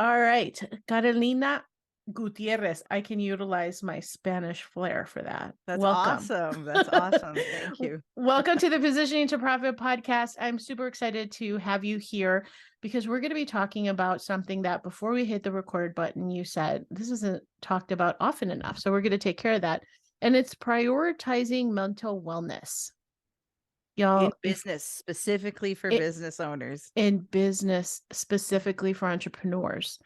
All right. Carolina Gutierrez. I can utilize my Spanish flair for that. That's Welcome. awesome. That's awesome. Thank you. Welcome to the Positioning to Profit podcast. I'm super excited to have you here because we're going to be talking about something that before we hit the record button, you said this isn't talked about often enough. So we're going to take care of that. And it's prioritizing mental wellness. In Y'all, if business, specifically for it business owners. in business, specifically for entrepreneurs.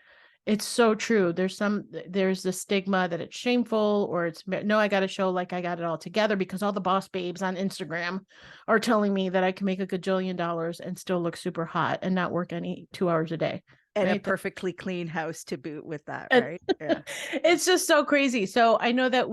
It's so true. There's the stigma that it's shameful or it's no, I got to show like I got it all together because all the boss babes on Instagram are telling me that I can make a gajillion dollars and still look super hot and not work any 2 hours a day. And a Right. perfectly clean house to boot with that, And right? Yeah. it's just so crazy. So I know that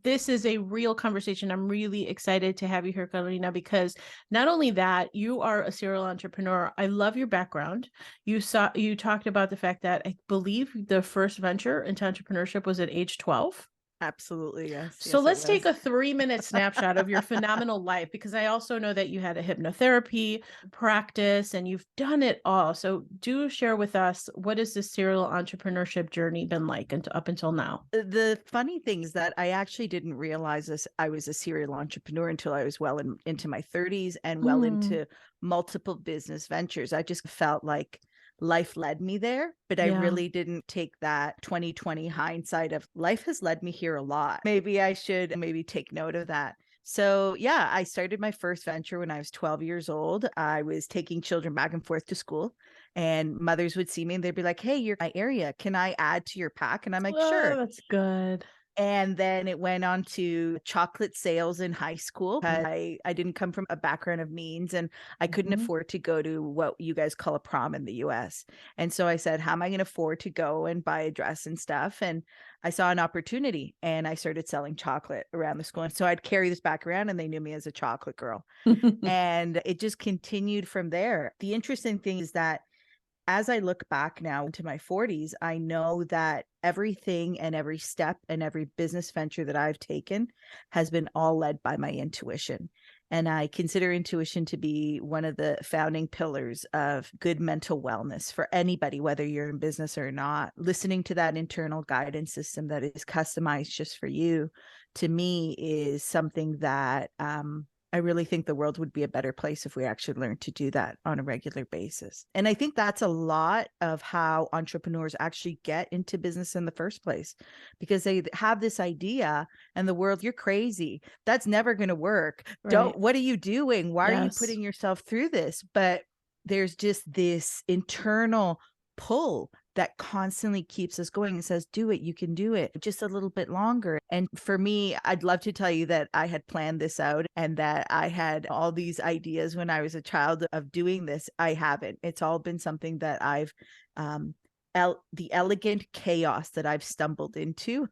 this is a real conversation. I'm really excited to have you here, Carolina, because not only that, you are a serial entrepreneur. I love your background. You talked about the fact that I believe the first venture into entrepreneurship was at age 12. Absolutely. Yes. So Yes, it let's take was. a 3-minute snapshot of your phenomenal life, because I also know that you had a hypnotherapy practice and you've done it all. So do share with us, what has this serial entrepreneurship journey been like up until now? The funny thing is that I actually didn't realize this. I was a serial entrepreneur until I was well into my 30s and well into multiple business ventures. I just felt like life led me there, but I Yeah. really didn't take that 2020 hindsight of life has led me here a lot. Maybe I should take note of that. So yeah, I started my first venture when I was 12 years old. I was taking children back and forth to school, and mothers would see me and they'd be like, "Hey, you're my area. Can I add to your pack?" And I'm like, Oh, "Sure." that's good. And then it went on to chocolate sales in high school. I didn't come from a background of means, and I couldn't Mhm. afford to go to what you guys call a prom in the US. And so I said, how am I going to afford to go and buy a dress and stuff? And I saw an opportunity and I started selling chocolate around the school. And so I'd carry this back around and they knew me as a chocolate girl. And it just continued from there. The interesting thing is that as I look back now into my 40s, I know that everything and every step and every business venture that I've taken has been all led by my intuition. And I consider intuition to be one of the founding pillars of good mental wellness for anybody, whether you're in business or not. Listening to that internal guidance system that is customized just for you, to me, is something that I really think the world would be a better place if we actually learned to do that on a regular basis. And I think that's a lot of how entrepreneurs actually get into business in the first place, because they have this idea and the world, you're crazy. That's never going to work. Right. What are you doing? Why are you Yes. putting yourself through this? But there's just this internal pull that constantly keeps us going and says, do it, you can do it just a little bit longer. And for me, I'd love to tell you that I had planned this out and that I had all these ideas when I was a child of doing this. I haven't. It's all been something that I've the elegant chaos that I've stumbled into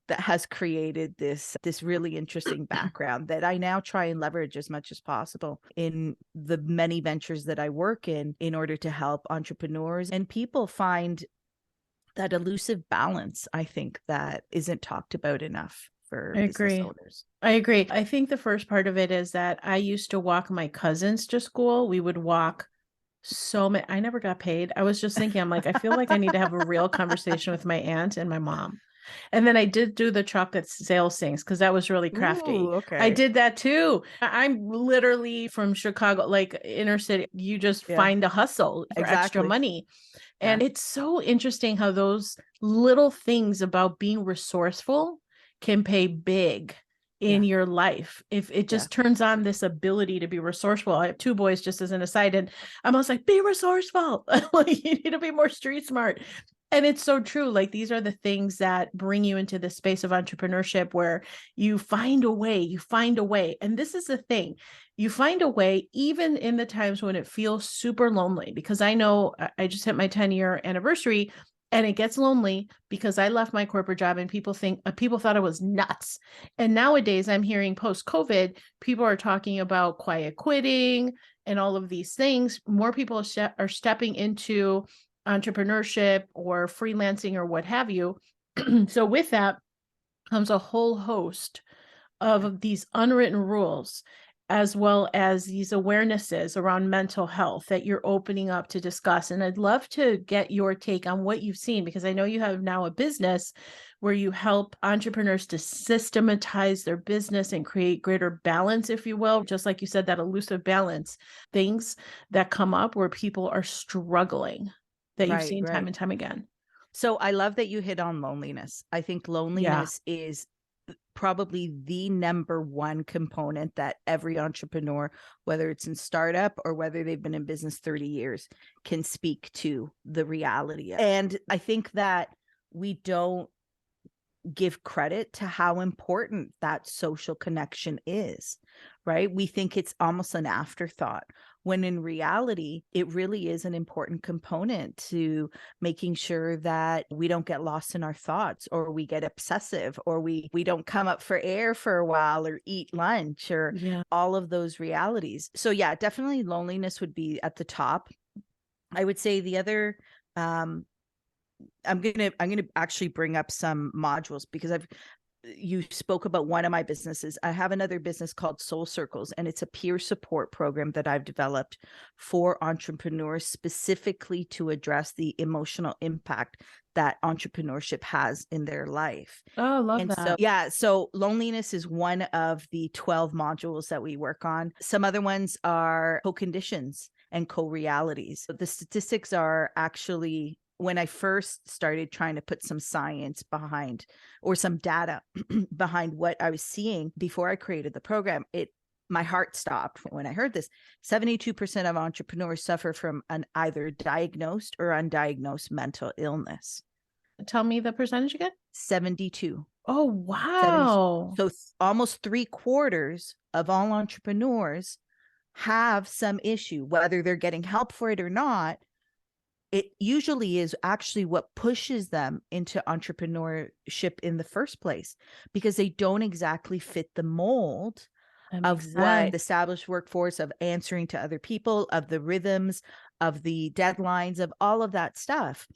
that has created this really interesting background that I now try and leverage as much as possible in the many ventures that I work in order to help entrepreneurs and people find that elusive balance, I think, that isn't talked about enough for I business agree. owners. I agree. I think the first part of it is that I used to walk my cousins to school. We would walk so many. I never got paid. I was just thinking, I'm like, I feel like I need to have a real conversation with my aunt and my mom. And then I did do the chocolate sales things because that was really crafty. Ooh, I okay. did that too. I'm literally from Chicago, like inner city. You just Yeah, find a hustle for extra exactly. money. Yeah. And it's so interesting how those little things about being resourceful can pay big in Yeah. your life if it Yeah. just turns on this ability to be resourceful. I have two boys, just as an aside, and I'm always like, be resourceful. Like, you need to be more street smart. And it's so true. Like, these are the things that bring you into the space of entrepreneurship where you find a way. And this is the thing, you find a way even in the times when it feels super lonely, because I know I just hit my 10-year anniversary and it gets lonely because I left my corporate job and people thought I was nuts. And nowadays I'm hearing post COVID, people are talking about quiet quitting and all of these things. More people are stepping into entrepreneurship or freelancing or what have you. So with that comes a whole host Yeah. of these unwritten rules. as well as these awarenesses around mental health that you're opening up to discuss. And I'd love to get your take on what you've seen, because I know you have now a business where you help entrepreneurs to systematize their business and create greater balance, if you will. Just like you said, that elusive balance, things that come up where people are struggling that you've seen time and time again. So I love that you hit on loneliness. I think loneliness is probably the number one component that every entrepreneur, whether it's in startup or whether they've been in business 30 years, can speak to the reality of. And I think that we don't give credit to how important that social connection is, right? We think it's almost an afterthought, when in reality, it really is an important component to making sure that we don't get lost in our thoughts, or we get obsessive, or we don't come up for air for a while, or eat lunch, or all of those realities. So yeah, definitely loneliness would be at the top. I would say the other, I'm gonna actually bring up some modules, because you spoke about one of my businesses. I have another business called Soul Circles, and it's a peer support program that I've developed for entrepreneurs, specifically to address the emotional impact that entrepreneurship has in their life. Oh, love that. So loneliness is one of the 12 modules that we work on. Some other ones are co-conditions and co-realities. The statistics are actually, when I first started trying to put some science behind, or some data behind what I was seeing before I created the program, my heart stopped when I heard this. 72% of entrepreneurs suffer from an either diagnosed or undiagnosed mental illness. Tell me the percentage again. 72. Oh, wow. 72. So almost 3/4 of all entrepreneurs have some issue, whether they're getting help for it or not. It usually is actually what pushes them into entrepreneurship in the first place, because they don't exactly fit the mold of what the established workforce, of answering to other people, of the rhythms, of the deadlines, of all of that stuff.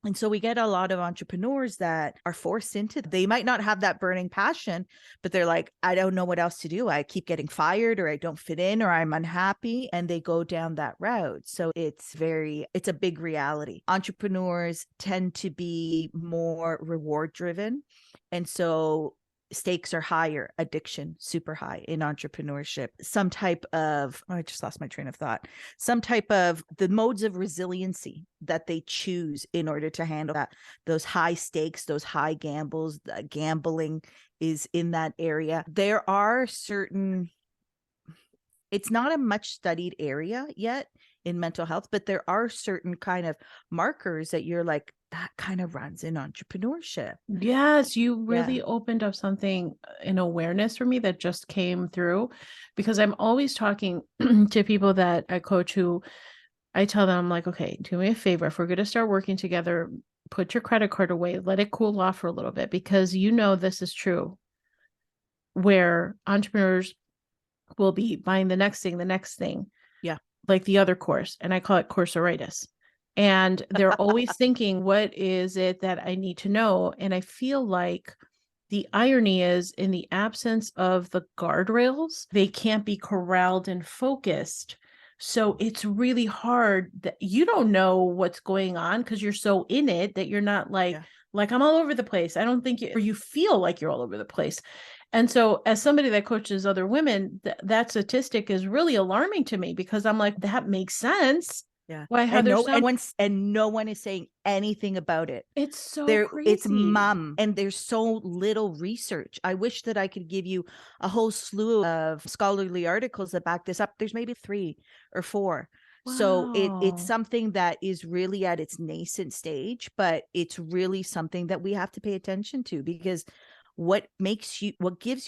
And so we get a lot of entrepreneurs that are forced into, they might not have that burning passion, but they're like, I don't know what else to do. I keep getting fired, or I don't fit in, or I'm unhappy. And they go down that route. So it's a big reality. Entrepreneurs tend to be more reward driven. And so stakes are higher, addiction super high in entrepreneurship. Some type of, I just lost my train of thought. Some type of the modes of resiliency that they choose in order to handle that, those high stakes, those high gambles. Gambling is in that area. There are certain, it's not a much studied area yet in mental health, but there are certain kind of markers that you're like, that kind of runs in entrepreneurship. Yes, you really opened up something in awareness for me that just came through, because I'm always talking to people that I coach, who I tell them, I'm like, okay, do me a favor. If we're going to start working together, put your credit card away, let it cool off for a little bit, because this is true, where entrepreneurs will be buying the next thing. Yeah. Like the other course. And I call it courseritis. And they're always thinking, what is it that I need to know? And I feel like the irony is, in the absence of the guardrails, they can't be corralled and focused. So it's really hard that you don't know what's going on, because you're so in it that you're not like I'm all over the place. I don't think you feel like you're all over the place. And so as somebody that coaches other women, that statistic is really alarming to me, because I'm like, that makes sense. Yeah. Why no one is saying anything about it. It's so crazy. It's and there's so little research. I wish that I could give you a whole slew of scholarly articles that back this up. There's maybe 3 or 4. Wow. So it's something that is really at its nascent stage, but it's really something that we have to pay attention to, because what gives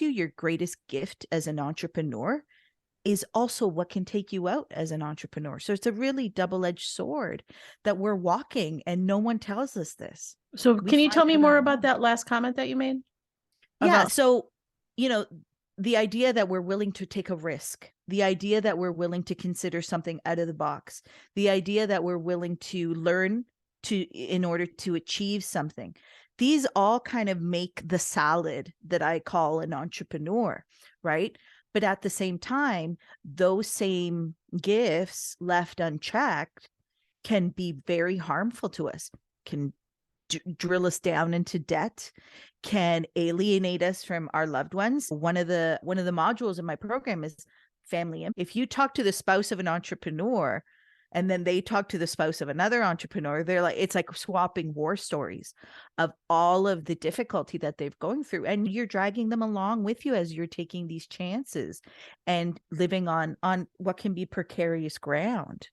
you your greatest gift as an entrepreneur is also what can take you out as an entrepreneur. So it's a really double-edged sword that we're walking, and no one tells us this. So can you tell me more about that last comment that you made? Yeah. So, the idea that we're willing to take a risk, the idea that we're willing to consider something out of the box, the idea that we're willing to learn in order to achieve something. These all kind of make the salad that I call an entrepreneur, right? But at the same time, those same gifts left unchecked can be very harmful to us, can drill us down into debt, can alienate us from our loved ones. One of the modules in my program is family. If you talk to the spouse of an entrepreneur and then they talk to the spouse of another entrepreneur, they're like, it's like swapping war stories of all of the difficulty that they've going through. And you're dragging them along with you as you're taking these chances and living on what can be precarious ground.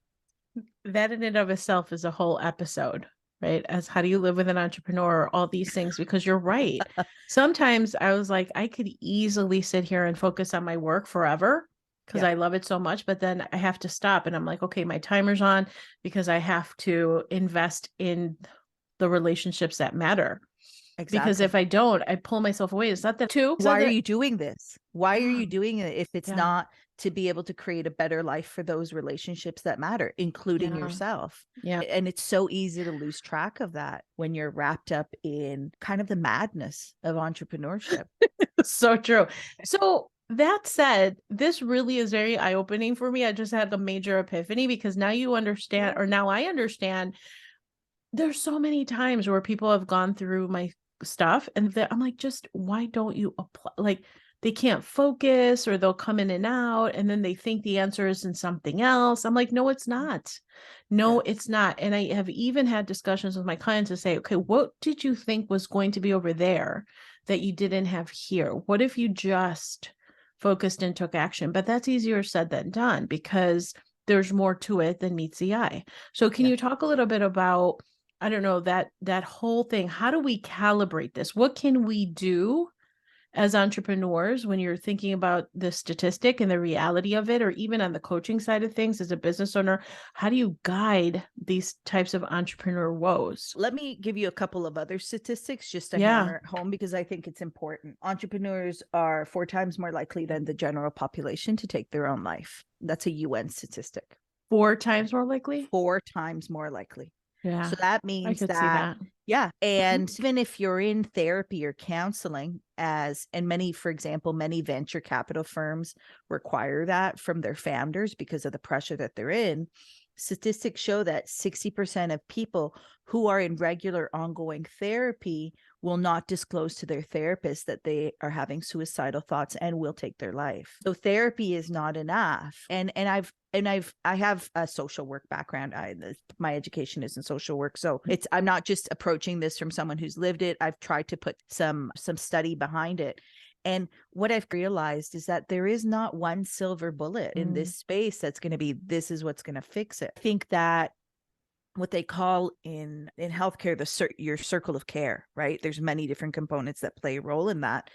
That in and of itself is a whole episode, right? As how do you live with an entrepreneur, all these things, because you're right. Sometimes I was like, I could easily sit here and focus on my work forever because I love it so much, but then I have to stop and I'm like, okay, my timer's on because I have to invest in the relationships that matter. Exactly. Because if I don't, I pull myself away. Is that the two? Why are you doing this? Why are you doing it if it's not to be able to create a better life for those relationships that matter, including yourself? Yeah. And it's so easy to lose track of that when you're wrapped up in kind of the madness of entrepreneurship. So true. So that said, this really is very eye-opening for me. I just had a major epiphany because now you understand, or now I understand. There's so many times where people have gone through my stuff and I'm like, just why don't you apply? Like they can't focus or they'll come in and out and then they think the answer is in something else. I'm like, no, it's not. No, it's not. And I have even had discussions with my clients to say, okay, what did you think was going to be over there that you didn't have here? What if you just focused and took action? But that's easier said than done because there's more to it than meets the eye. So can you talk a little bit about, I don't know, that whole thing? How do we calibrate this? What can we do as entrepreneurs when you're thinking about the statistic and the reality of it, or even on the coaching side of things as a business owner? How do you guide these types of entrepreneur woes? Let me give you a couple of other statistics just to hammer it home because I think it's important. Entrepreneurs are 4 times more likely than the general population to take their own life. That's a UN statistic. 4 times more likely? 4 times more likely. Yeah. So that means I could see that. Yeah. And even if you're in therapy or counseling, for example, many venture capital firms require that from their founders because of the pressure that they're in. Statistics show that 60% of people who are in regular ongoing therapy will not disclose to their therapist that they are having suicidal thoughts and will take their life. So therapy is not enough. And I have a social work background. My education is in social work. So I'm not just approaching this from someone who's lived it. I've tried to put some study behind it. And what I've realized is that there is not one silver bullet in this space that's going to be, this is what's going to fix it. I think that what they call in healthcare, your circle of care, right? There's many different components that play a role in that.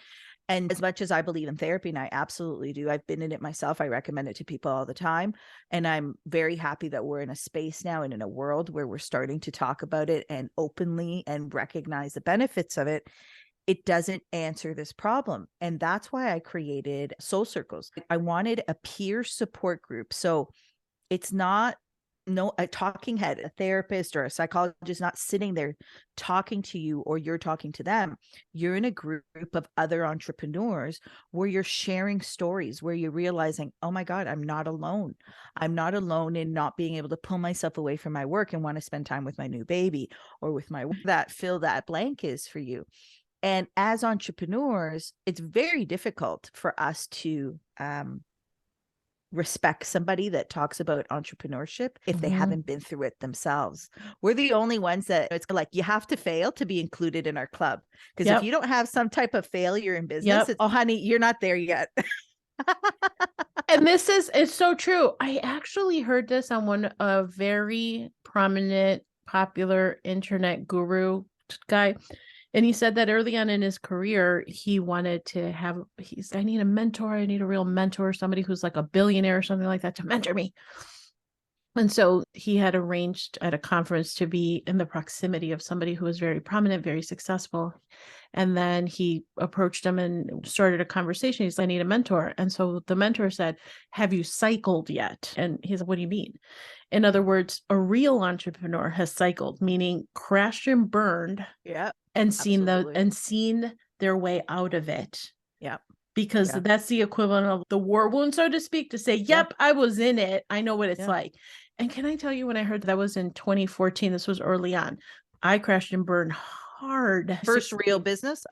And as much as I believe in therapy, and I absolutely do, I've been in it myself. I recommend it to people all the time. And I'm very happy that we're in a space now and in a world where we're starting to talk about it and openly and recognize the benefits of it. It doesn't answer this problem. And that's why I created Soul Circles. I wanted a peer support group. So it's not a talking head, a therapist or a psychologist not sitting there talking to you or you're talking to them. You're in a group of other entrepreneurs where you're sharing stories, where you're realizing, oh my God, I'm not alone. I'm not alone in not being able to pull myself away from my work and want to spend time with my new baby or with my that fill that blank is for you. And as entrepreneurs, it's very difficult for us to respect somebody that talks about entrepreneurship if they haven't been through it themselves. We're the only ones that it's like, you have to fail to be included in our club. Because if you don't have some type of failure in business, it's, oh, honey, you're not there yet. And it's so true. I actually heard this on a very prominent, popular internet guru guy. And he said that early on in his career, he wanted to I need a mentor. I need a real mentor, somebody who's like a billionaire or something like that to mentor me. And so he had arranged at a conference to be in the proximity of somebody who was very prominent, very successful. And then he approached him and started a conversation. He's like, I need a mentor. And so the mentor said, have you cycled yet? And he's like, what do you mean? In other words, a real entrepreneur has cycled, meaning crashed and burned. Yeah. And seen their way out of it. Yeah. because Yeah. that's the equivalent of the war wound, so to speak, to say, Yeah. yep, I was in it. I know what it's Yeah. like. And can I tell you, when I heard that was in 2014, this was early on, I crashed and burned hard. First real business,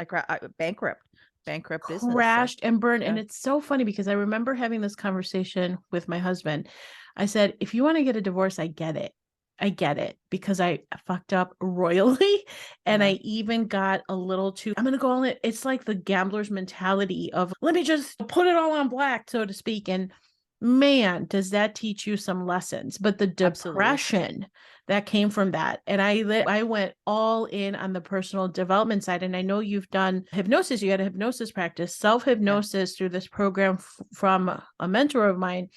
bankrupt business. So Crashed and burned. And yeah. it's so funny because I remember having this conversation with my husband. I said, if you want to get a divorce, I get it. I get it, because I fucked up royally. And Yeah. I even got a little too, I'm going to go on it. It's like the gambler's mentality of, let me just put it all on black, so to speak. And man, does that teach you some lessons. But the Absolutely. depression that came from that. And I went all in on the personal development side. And I know you've done hypnosis. You had a hypnosis practice, self-hypnosis through this program from a mentor of mine,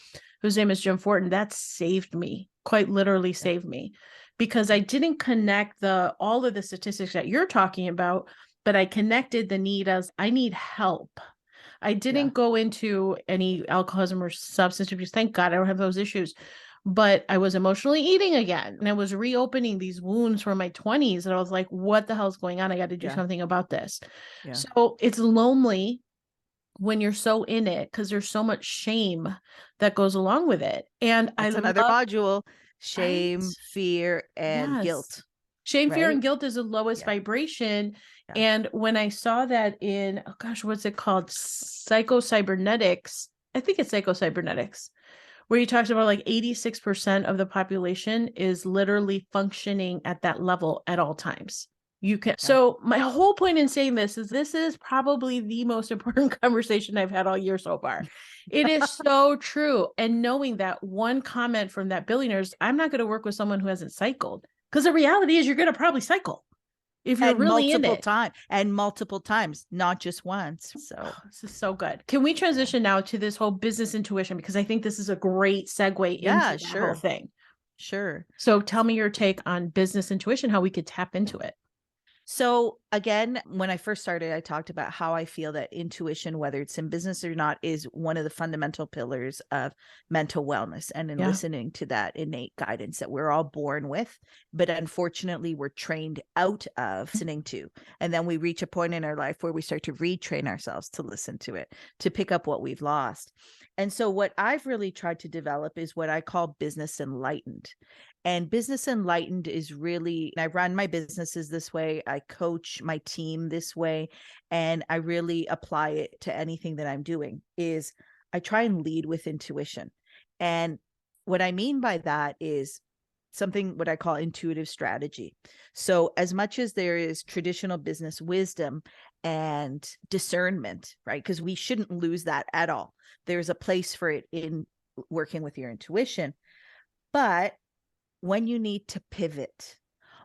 whose name is Jim Fortin. That saved me, quite literally saved me, because I didn't connect all of the statistics that you're talking about, but I connected the need as I need help. I didn't go into any alcoholism or substance abuse. Thank God I don't have those issues. But I was emotionally eating again. And I was reopening these wounds from my 20s. And I was like, what the hell's going on? I got to do something about this. Yeah. So it's lonely when you're so in it, because there's so much shame that goes along with it. And That's another module: shame, fear, and guilt. Shame, fear, right? and guilt is the lowest vibration. And when I saw that in, oh gosh, what's it called? Psychocybernetics. I think it's psychocybernetics, where he talks about like 86% of the population is literally functioning at that level at all times. You can. So my whole point in saying this is probably the most important conversation I've had all year so far. It is so true. And knowing that one comment from that billionaire's, I'm not going to work with someone who hasn't cycled, because the reality is you're going to probably cycle if you're really in it. Multiple times, not just once. So this is so good. Can we transition now to this whole business intuition? Because I think this is a great segue into that whole thing. Sure. So tell me your take on business intuition, how we could tap into it. So again, when I first started, I talked about how I feel that intuition, whether it's in business or not, is one of the fundamental pillars of mental wellness, and in listening to that innate guidance that we're all born with, but unfortunately we're trained out of listening to. And then we reach a point in our life where we start to retrain ourselves to listen to it, to pick up what we've lost. And so what I've really tried to develop is what I call business enlightened. And business enlightened is really, I run my businesses this way. I coach my team this way. And I really apply it to anything that I'm doing. Is I try and lead with intuition. And what I mean by that is something what I call intuitive strategy. So as much as there is traditional business wisdom and discernment, right? Because we shouldn't lose that at all. There's a place for it in working with your intuition. But when you need to pivot,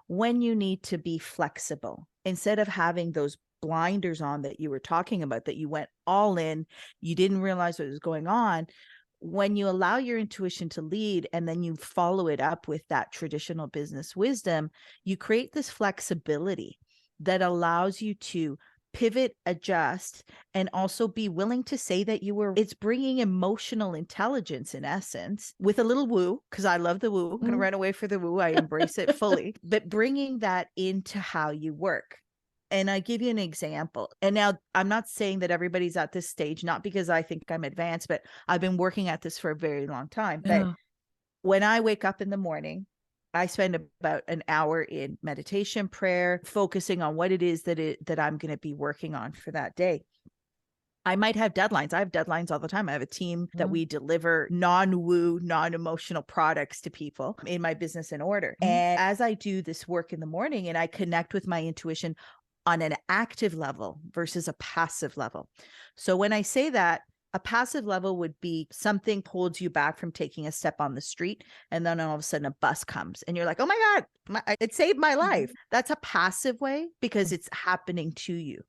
when you need to be flexible, instead of having those blinders on that you were talking about, that you went all in, you didn't realize what was going on. When you allow your intuition to lead and then you follow it up with that traditional business wisdom, you create this flexibility that allows you to pivot, adjust, and also be willing to say that it's bringing emotional intelligence in essence, with a little woo, because I love the woo. I'm going to run away for the woo. I embrace it fully, but bringing that into how you work. And I give you an example. And now I'm not saying that everybody's at this stage, not because I think I'm advanced, but I've been working at this for a very long time. But when I wake up in the morning, I spend about an hour in meditation, prayer, focusing on what it is that I'm going to be working on for that day. I might have deadlines. I have deadlines all the time. I have a team that we deliver non-woo, non-emotional products to people in my business in order. And as I do this work in the morning and I connect with my intuition on an active level versus a passive level. So when I say that, a passive level would be something holds you back from taking a step on the street. And then all of a sudden a bus comes and you're like, oh my God, it saved my life. That's a passive way because it's happening to you.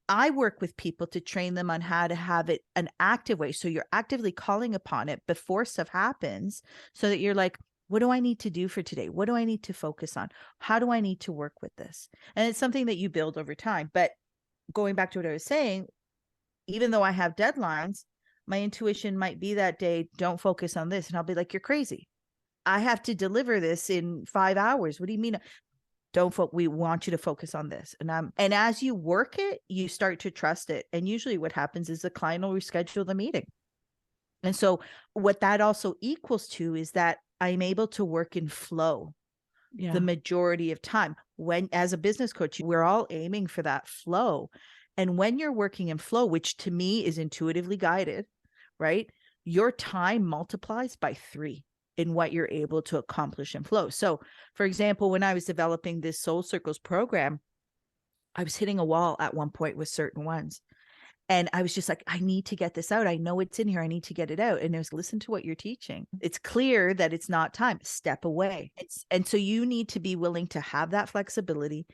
I work with people to train them on how to have it an active way. So you're actively calling upon it before stuff happens, so that you're like, what do I need to do for today? What do I need to focus on? How do I need to work with this? And it's something that you build over time. But going back to what I was saying, even though I have deadlines, my intuition might be that day, don't focus on this. And I'll be like, you're crazy. I have to deliver this in 5 hours. What do you mean? we want you to focus on this. And as you work it, you start to trust it. And usually what happens is the client will reschedule the meeting. And so what that also equals to is that I'm able to work in flow the majority of time. When, as a business coach, we're all aiming for that flow. And when you're working in flow, which to me is intuitively guided, right? Your time multiplies by 3 in what you're able to accomplish in flow. So for example, when I was developing this Soul Circles program, I was hitting a wall at one point with certain ones. And I was just like, I need to get this out. I know it's in here. I need to get it out. And it was, listen to what you're teaching. It's clear that it's not time. Step away. And so you need to be willing to have that flexibility,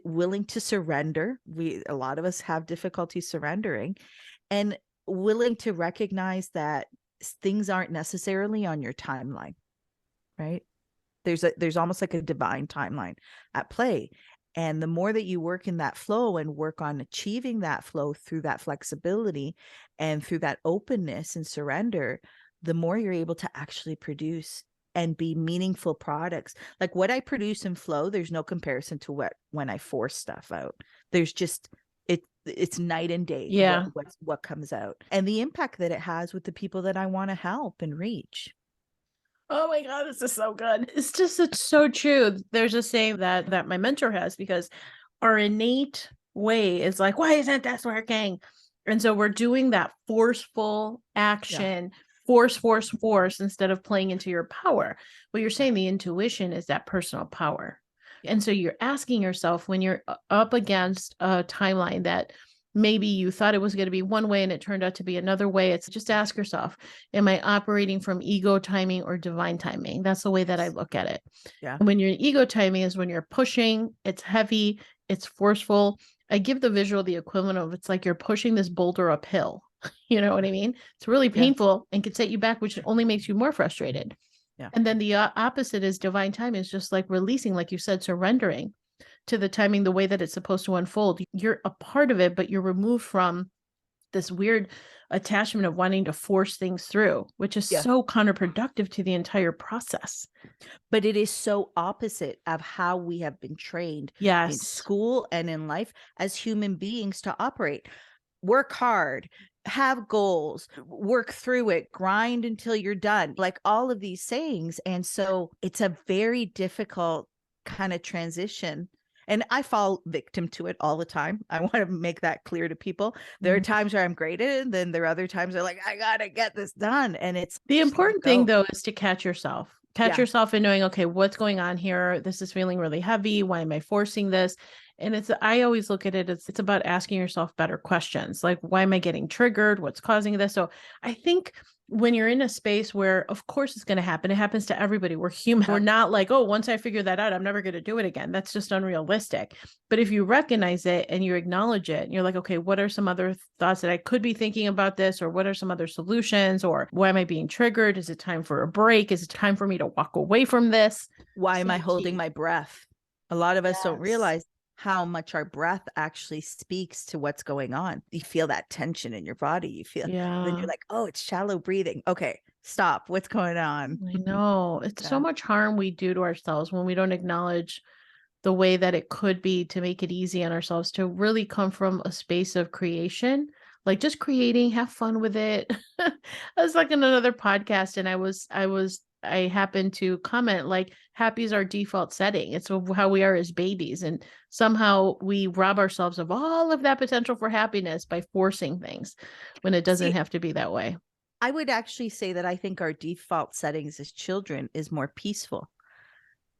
willing to surrender. A lot of us have difficulty surrendering, and willing to recognize that things aren't necessarily on your timeline, right? There's almost like a divine timeline at play. And the more that you work in that flow and work on achieving that flow through that flexibility and through that openness and surrender, the more you're able to actually produce and be meaningful products. Like what I produce in flow, there's no comparison to when I force stuff out. There's just, it's night and day. Yeah. What comes out and the impact that it has with the people that I want to help and reach. Oh my God, this is so good. It's so true. There's a saying that my mentor has, because our innate way is like, why isn't this working? And so we're doing that forceful action, force, instead of playing into your power. What you're saying, the intuition is that personal power. And so you're asking yourself, when you're up against a timeline that maybe you thought it was going to be one way and it turned out to be another way, it's just ask yourself, am I operating from ego timing or divine timing? That's the way that I look at it. Yeah. And when you're ego timing is when you're pushing, it's heavy, it's forceful. I give the visual the equivalent of, it's like you're pushing this boulder uphill. You know what I mean? It's really painful and can set you back, which only makes you more frustrated. Yeah. And then the opposite is divine timing, is just like releasing, like you said, surrendering to the timing, the way that it's supposed to unfold. You're a part of it, but you're removed from this weird attachment of wanting to force things through, which is so counterproductive to the entire process. But it is so opposite of how we have been trained in school and in life as human beings to operate. Work hard, have goals, work through it, grind until you're done, like all of these sayings. And so it's a very difficult kind of transition. And I fall victim to it all the time. I want to make that clear to people. There are times where I'm great at it, and then there are other times where like, I got to get this done. And it's the important thing though, is to catch yourself. Catch yourself in knowing, okay, what's going on here? This is feeling really heavy. Why am I forcing this? And I always look at it, it's about asking yourself better questions. Like, why am I getting triggered? What's causing this? So I think when you're in a space where, of course, it's going to happen. It happens to everybody. We're human. We're not like, oh, once I figure that out, I'm never going to do it again. That's just unrealistic. But if you recognize it and you acknowledge it, and you're like, okay, what are some other thoughts that I could be thinking about this? Or what are some other solutions? Or why am I being triggered? Is it time for a break? Is it time for me to walk away from this? Why am I holding my breath? A lot of us don't realize how much our breath actually speaks to what's going on. You feel that tension in your body. You feel, then you're like, oh, it's shallow breathing. Okay, stop. What's going on? I know. It's so much harm we do to ourselves when we don't acknowledge the way that it could be to make it easy on ourselves, to really come from a space of creation, like just creating, have fun with it. I was like in another podcast, and I happened to comment like, happy is our default setting. It's how we are as babies. And somehow we rob ourselves of all of that potential for happiness by forcing things when it doesn't have to be that way. I would actually say that I think our default settings as children is more peaceful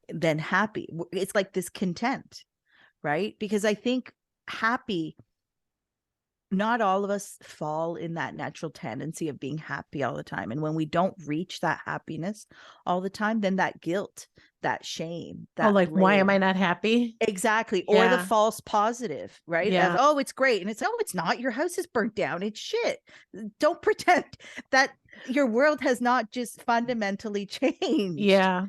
than happy. It's like this content, right? Because I think happy, not all of us fall in that natural tendency of being happy all the time. And when we don't reach that happiness all the time, then that guilt, that shame, that why am I not happy? Exactly. Or the false positive, right? Of, oh, it's great. And it's, oh, it's not. Your house is burnt down. It's shit. Don't pretend that your world has not just fundamentally changed. Yeah.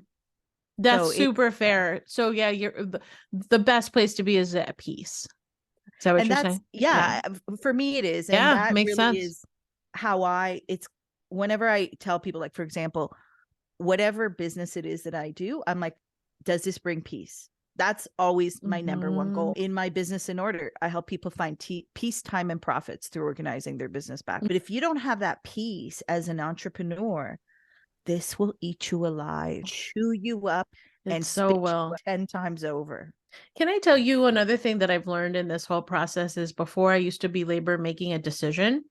That's super fair. So you're the best place to be is at peace. Is that what you're saying? Yeah, for me it is. And that makes really sense. Is how it's whenever I tell people, like, for example, whatever business it is that I do, I'm like, does this bring peace? That's always my number one goal Mhm. in my business in order. I help people find peace, time, and profits through organizing their business back. But if you don't have that peace as an entrepreneur, this will eat you alive, chew you up, It and so spit will. you 10 times over. Can I tell you another thing that I've learned in this whole process is before I used to be labor making a decision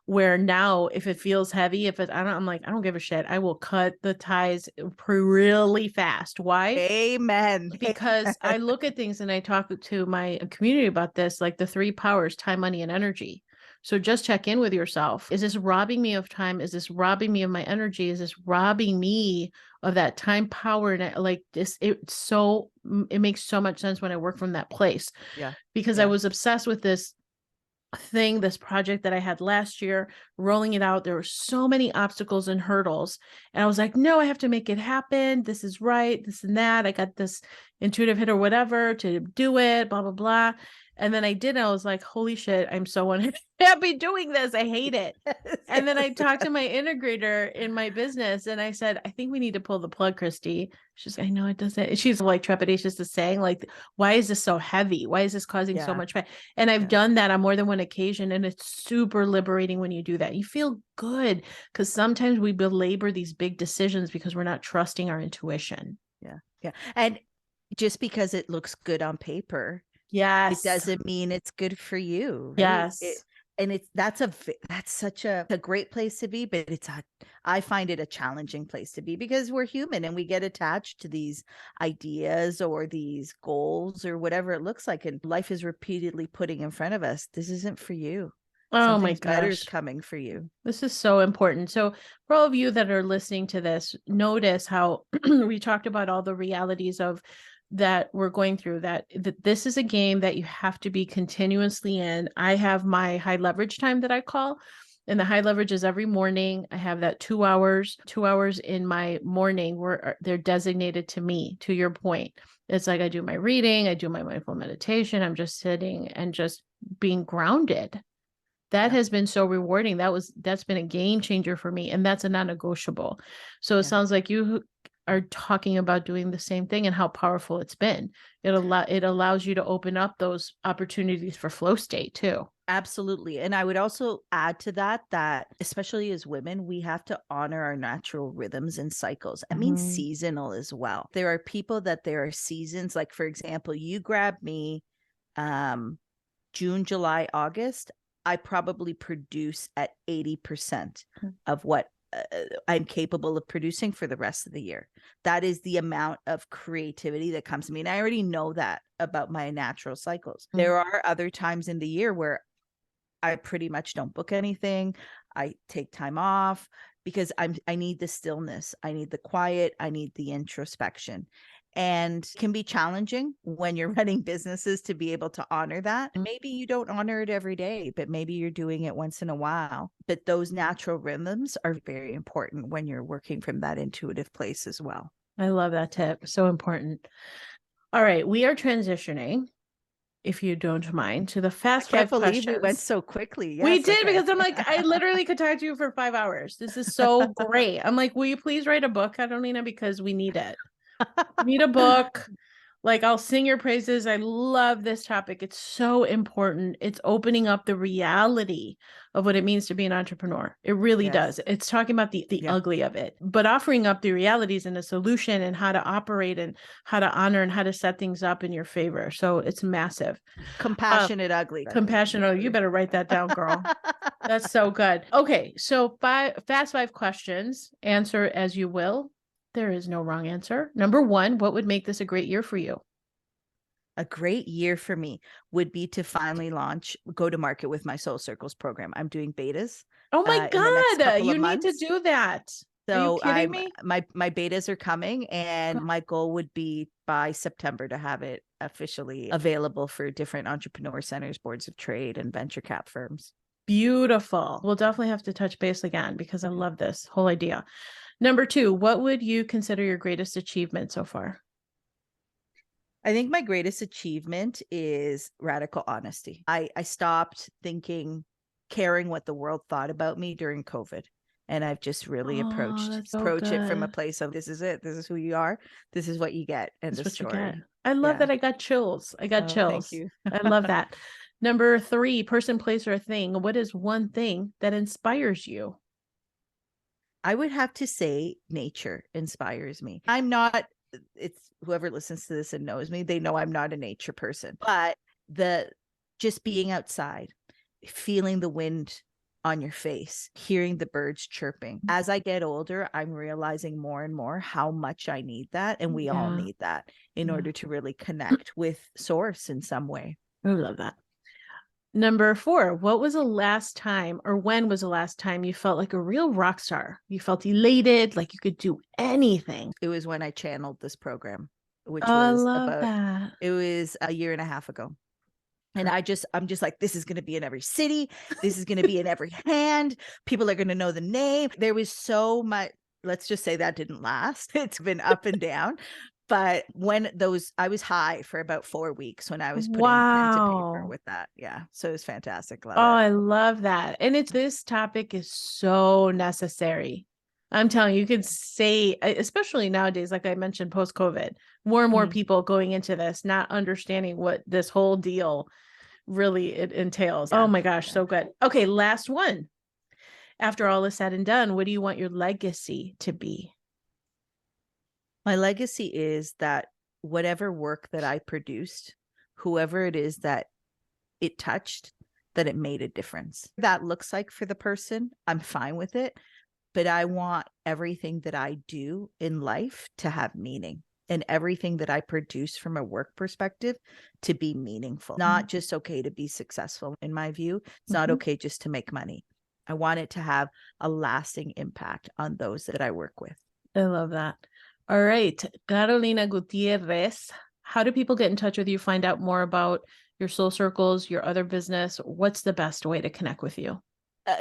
where now if it feels heavy, if it, I don't, I'm like, I don't give a shit. I will cut the ties really fast. Why? Amen. Because I look at things and I talk to my community about this, like the three powers, time, money, and energy. So just check in with yourself. Is this robbing me of time? Is this robbing me of my energy? Is this robbing me of that time, power? And like this, it makes so much sense when I work from that place. Yeah. Because I was obsessed with this project that I had last year, rolling it out. There were so many obstacles and hurdles. And I was like, no, I have to make it happen. This is right. This and that. I got this intuitive hit or whatever to do it, blah, blah, blah. And then I did. I was like, holy shit, I'm so unhappy doing this. I hate it. And then I talked to my integrator in my business and I said, I think we need to pull the plug, Christy. She's like, I know it doesn't. She's like trepidatious to saying, like, why is this so heavy? Why is this causing so much pain? And I've done that on more than one occasion. And it's super liberating when you do that. You feel good because sometimes we belabor these big decisions because we're not trusting our intuition. Yeah. Yeah. And just because it looks good on paper, yes, it doesn't mean it's good for you. Right? Yes. And that's such a great place to be, but I find it a challenging place to be because we're human and we get attached to these ideas or these goals or whatever it looks like. And life is repeatedly putting in front of us, this isn't for you. Oh my Something's better is gosh. coming for you. This is so important. So for all of you that are listening to this, notice how we talked about all the realities of that we're going through, that this is a game that you have to be continuously in. I have my high leverage time that I call, and the high leverage is every morning. I have that 2 hours in my morning where they're designated to me, to your point. It's like I do my reading, I do my mindful meditation. I'm just sitting and just being grounded. That has been so rewarding. That's been a game changer for me. And that's a non-negotiable. So it sounds like you are talking about doing the same thing and how powerful it's been. It allows you to open up those opportunities for flow state too. Absolutely. And I would also add to that especially as women, we have to honor our natural rhythms and cycles. It means seasonal as well. There are people that there are seasons, like for example, you grab me June, July, August, I probably produce at 80% of what I'm capable of producing for the rest of the year. That is the amount of creativity that comes to me. And I already know that about my natural cycles. There are other times in the year where I pretty much don't book anything. I take time off because I need the stillness. I need the quiet. I need the introspection. And it can be challenging when you're running businesses to be able to honor that. Maybe you don't honor it every day, but maybe you're doing it once in a while. But those natural rhythms are very important when you're working from that intuitive place as well. I love that tip. So important. All right. We are transitioning, if you don't mind, to the fast 5 questions. I can't believe we went so quickly. Yes, we did, because I'm like, I literally could talk to you for 5 hours. This is so great. I'm like, will you please write a book, Carolina? Because we need it. We need a book. Like, I'll sing your praises. I love this topic. It's so important. It's opening up the reality of what it means to be an entrepreneur. It really does. It's talking about the ugly of it, but offering up the realities and a solution and how to operate and how to honor and how to set things up in your favor. So it's massive. Compassionate ugly. Compassionate. You better write that down, girl. That's so good. Okay. So fast 5 questions. Answer as you will. There is no wrong answer. Number 1, what would make this a great year for you? A great year for me would be to finally go to market with my Soul Circles program. I'm doing betas. Oh my God, you need to do that. So are you kidding me? My betas are coming, and my goal would be by September to have it officially available for different entrepreneur centers, boards of trade, and venture cap firms. Beautiful. We'll definitely have to touch base again because I love this whole idea. Number 2, what would you consider your greatest achievement so far? I think my greatest achievement is radical honesty. I stopped caring what the world thought about me during COVID. And I've just really Oh, that's so approach it from a good. place of, this is it. This is who you are. This is what you get. End That's of what you get. story. I love Yeah. that. I got chills. I got Oh, thank chills. you. I love that. Number 3, person, place, or thing. What is one thing that inspires you? I would have to say nature inspires me. I'm not, it's whoever listens to this and knows me, they know I'm not a nature person, but the just being outside, feeling the wind on your face, hearing the birds chirping. As I get older, I'm realizing more and more how much I need that. And we all Yeah. need that in Yeah. order to really connect with source in some way. I love that. Number 4, what was the last time, or when was the last time you felt like a real rock star? You felt elated, like you could do anything. It was when I channeled this program, which Oh, I was love that. it was a year and a half ago. And I'm just like, this is going to be in every city. This is going to be in every hand. People are going to know the name. There was so much, let's just say that didn't last. It's been up and down. But when I was high for about 4 weeks when I was putting pen to paper Wow. with that. Yeah. So it was fantastic. Oh, Love it. I love that. And this topic is so necessary. I'm telling you, you could say, especially nowadays, like I mentioned, post-COVID, more and more Mhm. people going into this, not understanding what this whole deal really it entails. Yeah. Oh my gosh, Yeah. so good. Okay, last one. After all is said and done, what do you want your legacy to be? My legacy is that whatever work that I produced, whoever it is that it touched, that it made a difference. That looks like for the person, I'm fine with it, but I want everything that I do in life to have meaning, and everything that I produce from a work perspective to be meaningful. Not just okay to be successful. In my view, it's not okay just to make money. I want it to have a lasting impact on those that I work with. I love that. All right, Carolina Gutierrez, how do people get in touch with you, find out more about your soul circles, your other business? What's the best way to connect with you?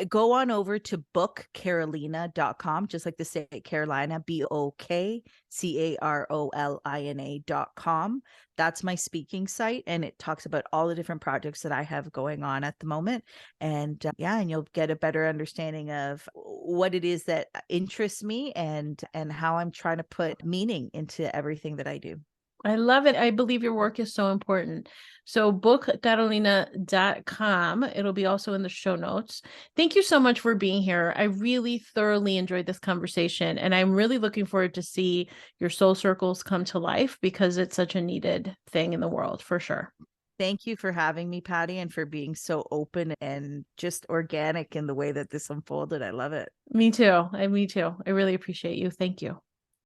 Go on over to bookcarolina.com, just like the state Carolina, BOKCAROLINA.com. That's my speaking site, and it talks about all the different projects that I have going on at the moment. And and you'll get a better understanding of what it is that interests me and how I'm trying to put meaning into everything that I do. I love it. I believe your work is so important. So bookcarolina.com. It'll be also in the show notes. Thank you so much for being here. I really thoroughly enjoyed this conversation, and I'm really looking forward to see your soul circles come to life because it's such a needed thing in the world for sure. Thank you for having me, Patty, and for being so open and just organic in the way that this unfolded. I love it. Me too. Me too. I really appreciate you. Thank you.